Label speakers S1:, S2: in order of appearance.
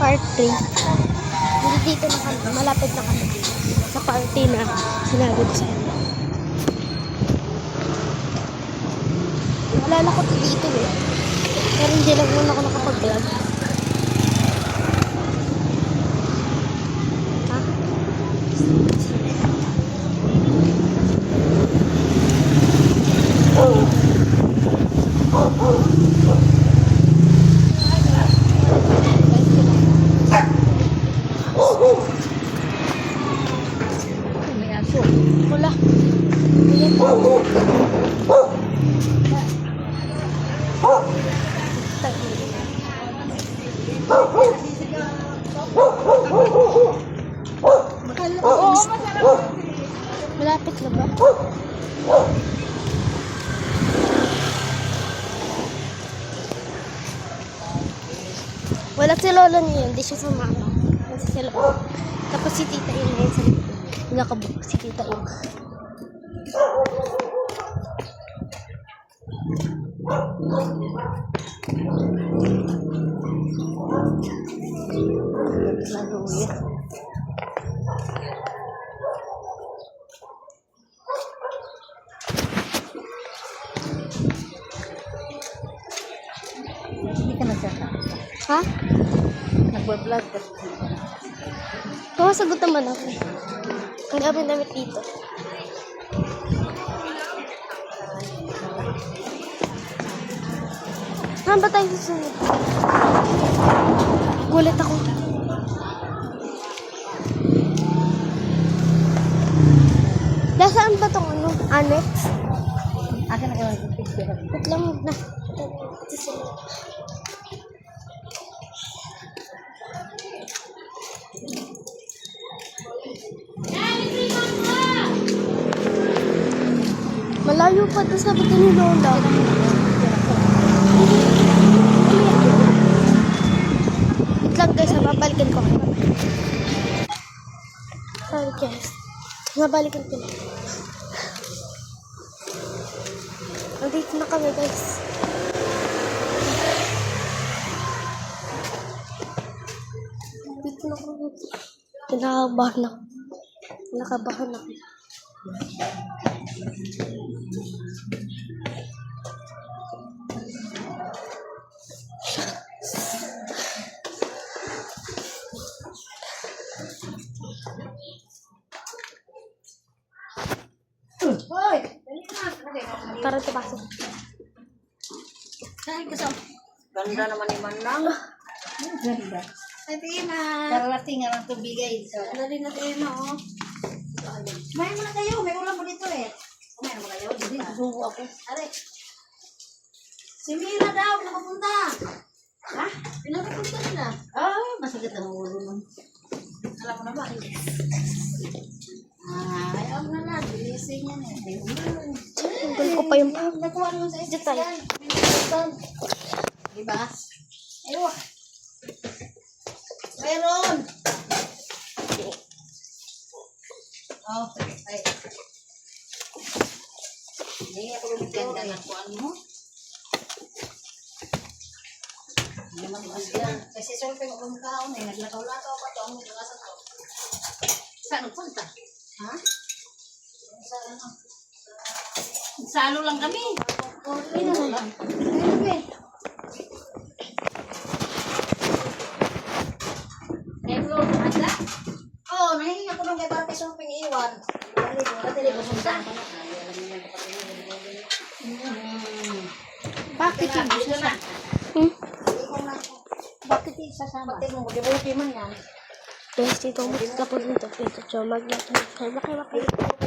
S1: part 3. Hindi dito na kami, malapit na kami sa party na sinabi ko sa inyo. Alala ko dito eh. Pero hindi lang muna ako nakapag-vlog. Ha?
S2: May aso.
S1: Wala. Ayan po. Malapit na ba? Wala si Lola niya, hindi siya sa mama. Kasi si Lola. Tapos si Tita yun ngayon sa likod. Nakabuk si Tita yun.
S2: Hindi ka nagsaka.
S1: Ha?
S2: Nag-vlog ka.
S1: Oo, sagot naman ako. Ang dami damit dito. Saan ba tayo susunod? Gulat ako. Nasaan ba tong ano? Annex?
S2: Akin na kayo picture.
S1: Wait lang na. Malayo pa ito sa bato ni Lola. Wait lang guys, mabalikan ko. Sorry guys. Mabalikan ko. Nandito na kami guys. Nandito na kami. Kinakabahan ako. Kinakabahan ako.
S2: Hoy! Dali na.
S1: Tara, pasok.
S2: Saan ka sa... Ganda naman ni Manang. Ganda.
S3: Tatima.
S2: Karating nga lang ito bigay.
S3: Dali na tayo na, oh. Kumain muna kayo. May ulam mo dito eh. Kumain mo kayo.
S2: Hindi, subo ako.
S3: Are. Si Mira daw, nakapunta. Ha? Pinakapunta na.
S2: Ah, masakit ang ulo nun.
S3: Alam mo na ba? Ayaw na na. Bilising yan eh.
S1: Tungkol ko pa yung...
S3: Nakuha naman sa isip
S1: tayo.
S3: yan. Diba? Ayaw. Meron. Oh, ay. Hindi ako lumiganda na kuan mo. Hindi naman yan. Kasi solving ako ng kaon eh. Naglakaw-lakaw pa to. Ang nilakasan to.
S2: Saan punta?
S3: Ha? Sa ano?
S2: Salo lang kami.
S3: Ino lang. Ayun eh.
S2: Nebro, ada?
S3: Oh, nahingi ako ng kay Barbie shopping iwan. Dali ko punta.
S1: Bakit
S3: Ito
S1: yun?
S3: na.
S1: Hmm?
S3: Bakit yung sasama? Pati mo, mag-ibuti man yan.
S1: Guys, dito mo tapos dito. Dito, mag-ibuti. Kaya